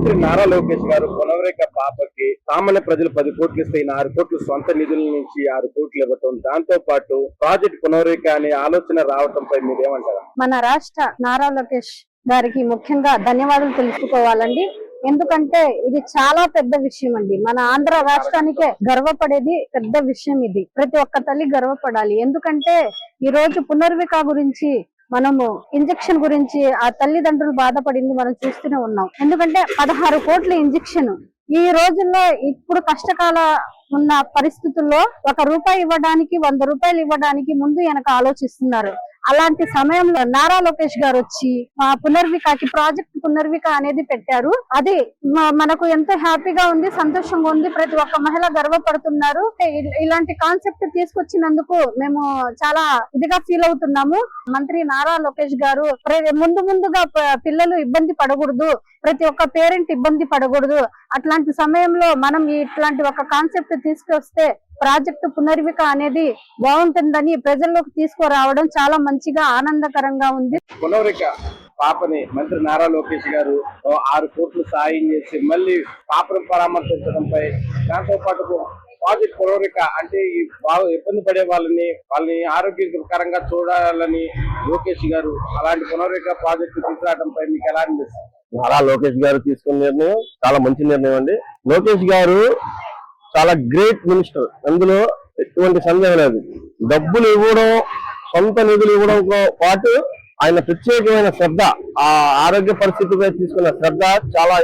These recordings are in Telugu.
మంత్రి నారా లోకేష్ గారు కొనవరేక పాపకి సామాన్య ప్రజలు 10 కోట్లు ఇస్తే 6 కోట్లు సొంత నిధుల నుంచి 6 కోట్లు ఇవ్వటం, దాంతో పాటు ప్రాజెక్ట్ కొనవరేక అనే ఆలోచన రావటంపై మీరేమంటారు? మన రాష్ట్ర నారా లోకేష్ గారికి ముఖ్యంగా ధన్యవాదాలు తెలుసుకోవాలండి. ఎందుకంటే ఇది చాలా పెద్ద విషయం అండి. మన ఆంధ్ర రాష్ట్రానికే గర్వపడేది పెద్ద విషయం ఇది. ప్రతి ఒక్క తల్లి గర్వపడాలి. ఎందుకంటే ఈ రోజు పునర్విక గురించి మనము ఇంజెక్షన్ గురించి ఆ తల్లిదండ్రులు బాధపడింది మనం చూస్తూనే ఉన్నాం. ఎందుకంటే 16 కోట్ల ఇంజెక్షన్ ఈ రోజుల్లో ఇప్పుడు కష్టకాల ఉన్న పరిస్థితుల్లో 1 రూపాయి ఇవ్వడానికి 100 రూపాయలు ఇవ్వడానికి ముందు వెనక ఆలోచిస్తున్నారు. అలాంటి సమయంలో నారా లోకేష్ గారు వచ్చి మా పునర్వికకి ప్రాజెక్ట్ పునర్విక అనేది పెట్టారు. అది మనకు ఎంతో హ్యాపీగా ఉంది, సంతోషంగా ఉంది. ప్రతి ఒక్క మహిళ గర్వపడుతున్నారు. ఇలాంటి కాన్సెప్ట్ తీసుకొచ్చినందుకు మేము చాలా ఇదిగా ఫీల్ అవుతున్నాము. మంత్రి నారా లోకేష్ గారు ముందుగా పిల్లలు ఇబ్బంది పడకూడదు, ప్రతి ఒక్క పేరెంట్ ఇబ్బంది పడకూడదు. అట్లాంటి సమయంలో మనం ఇట్లాంటి ఒక కాన్సెప్ట్ తీసుకొస్తే ప్రాజెక్టు పునర్విక అనేది బాగుంటుందని ప్రజల్లోకి తీసుకురావడం చాలా మంచిగా ఆనందకరంగా ఉంది. పునర్విక పాపని మంత్రి నారా లోకేష్ గారు 6 కోట్లు సాయం చేసి మళ్ళీ పాపను పరామర్శించడంపై, దాంతో పాటు ప్రాజెక్ట్ పునర్విక అంటే ఈ బాగా ఇబ్బంది పడే వాళ్ళని ఆరోగ్యకరంగా చూడాలని లోకేష్ గారు అలాంటి పునర్విక ప్రాజెక్టు తీసుకురావడంపై మీకు ఎలా అనిపిస్తుంది? నారా లోకేష్ గారు తీసుకున్న నిర్ణయం చాలా మంచి నిర్ణయం అండి. లోకేష్ గారు చాలా గ్రేట్ మినిస్టర్, అందులో ఎటువంటి సందేహం లేదు. డబ్బులు ఇవ్వడం, సొంత నిధులు ఇవ్వడంతో పాటు ఆయన ప్రత్యేకమైన శ్రద్ధ, ఆ ఆరోగ్య పరిస్థితిపై తీసుకున్న శ్రద్ధ చాలా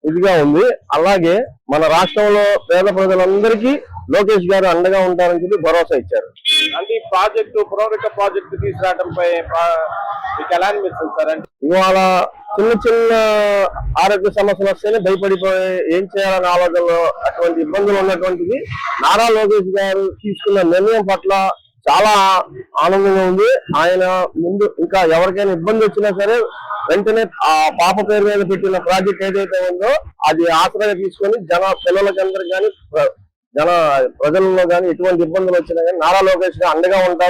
ఇదిగా ఉంది. అలాగే మన రాష్ట్రంలో పేద ప్రజలందరికీ లోకేష్ గారు అండగా ఉంటారని చెప్పి భరోసా ఇచ్చారు. అంటే ఈ ప్రాజెక్టు పునర్విక ప్రాజెక్టు తీసుకురావడంపై మీకు ఎలా అనిపిస్తుంది సార్? అంటే ఇవాళ చిన్న ఆరోగ్య సమస్యలు వస్తేనే భయపడిపోయి ఏం చేయాలనే ఆలోచనలో అటువంటి ఇబ్బందులు ఉన్నటువంటిది నారా లోకేష్ గారు తీసుకున్న నిర్ణయం పట్ల చాలా ఆనందంగా ఉంది. ఆయన ముందు ఇంకా ఎవరికైనా ఇబ్బంది వచ్చినా సరే వెంటనే ఆ పాప పేరు మీద పెట్టిన ప్రాజెక్ట్ ఏదైతే ఉందో అది ఆశ్రయ తీసుకొని పిల్లలకందరికి కానీ ప్రజల్లో కానీ ఎటువంటి ఇబ్బందులు వచ్చినా కానీ నారా లోకేష్ గారు అండగా ఉంటారు.